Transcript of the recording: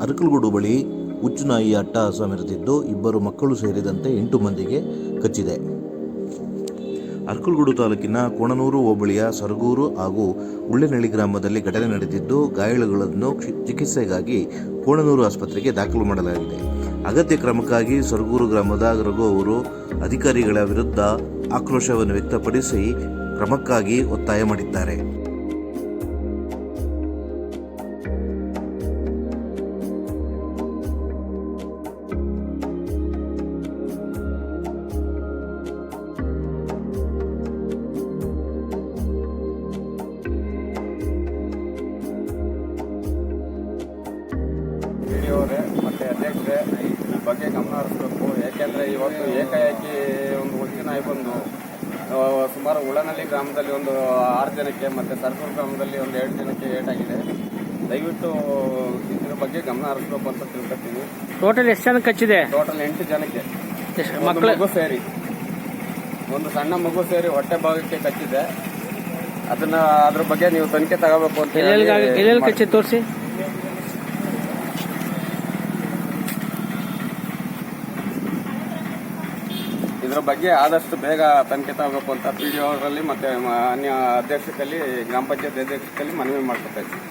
ಅರಕಲಗೂಡು ಬಳಿ ಹುಚ್ಚುನಾಯಿ ಅಟ್ಟಹಾಸ ಮೆರೆದಿದ್ದು 2 ಮಕ್ಕಳು ಸೇರಿದಂತೆ 8 ಮಂದಿಗೆ ಕಚ್ಚಿದೆ. ಅರಕಲಗೂಡು ತಾಲೂಕಿನ ಕೋಣನೂರು ಹೋಬಳಿಯ ಸರಗೂರು ಹಾಗೂ ಉಳ್ಳೆನಳ್ಳಿ ಗ್ರಾಮದಲ್ಲಿ ಘಟನೆ ನಡೆದಿದ್ದು, ಗಾಯಾಳುಗಳನ್ನು ಚಿಕಿತ್ಸೆಗಾಗಿ ಕೋಣನೂರು ಆಸ್ಪತ್ರೆಗೆ ದಾಖಲು ಮಾಡಲಾಗಿದೆ. ಅಗತ್ಯ ಕ್ರಮಕ್ಕಾಗಿ ಸರಗೂರು ಗ್ರಾಮದ ರಘು ಅವರು ಅಧಿಕಾರಿಗಳ ವಿರುದ್ಧ ಆಕ್ರೋಶವನ್ನು ವ್ಯಕ್ತಪಡಿಸಿ ಕ್ರಮಕ್ಕಾಗಿ ಒತ್ತಾಯ ಮಾಡಿದ್ದಾರೆ. ಅವರೇ ಮತ್ತು ಅಧ್ಯಕ್ಷರೇ ಈ ಬಗ್ಗೆ ಗಮನ ಹರಿಸಬೇಕು. ಏಕೆಂದರೆ ಇವತ್ತು ಏಕಾಏಕಿ ಒಂದು ಹುಚ್ಚುನಾಯಿ ಬಂದು ಸುಮಾರು ಉಳ್ಳನಳ್ಳಿ ಗ್ರಾಮದಲ್ಲಿ ಒಂದು 6 ಜನಕ್ಕೆ ಮತ್ತು ಸರಗೂರು ಗ್ರಾಮದಲ್ಲಿ ಒಂದು 2 ಜನಕ್ಕೆ ಏಟಾಗಿದೆ. ದಯವಿಟ್ಟು ಇದ್ರ ಬಗ್ಗೆ ಗಮನ ಹರಿಸಬೇಕು ಅಂತ ತಿಳ್ಕೊತೀನಿ. ಟೋಟಲ್ ಎಷ್ಟು ಜನಕ್ಕೆ ಕಚ್ಚಿದೆ? ಟೋಟಲ್ 8 ಜನಕ್ಕೆ, ಮಗು ಸೇರಿ, ಒಂದು ಸಣ್ಣ ಮಗು ಸೇರಿ ಹೊಟ್ಟೆ ಭಾಗಕ್ಕೆ ಕಚ್ಚಿದೆ. ಅದ್ರ ಬಗ್ಗೆ ನೀವು ತನಿಖೆ ತಗೋಬೇಕು ಅಂತ ಎಲ್ಲೆಲ್ಲಿ ಕಚ್ಚಿ ತೋರಿಸಿ. ಇದರ ಬಗ್ಗೆ ಆದಷ್ಟು ಬೇಗ ತನಿಖೆ ತಗೋಬೇಕು ಅಂತ PDO ಅವರಲ್ಲಿ ಮತ್ತು ಅನ್ಯ ಅಧ್ಯಕ್ಷರಲ್ಲಿ, ಗ್ರಾಮ ಪಂಚಾಯತ್ ಅಧ್ಯಕ್ಷರಲ್ಲಿ ಮನವಿ ಮಾಡ್ಕೊತಾ ಇದ್ದೀವಿ.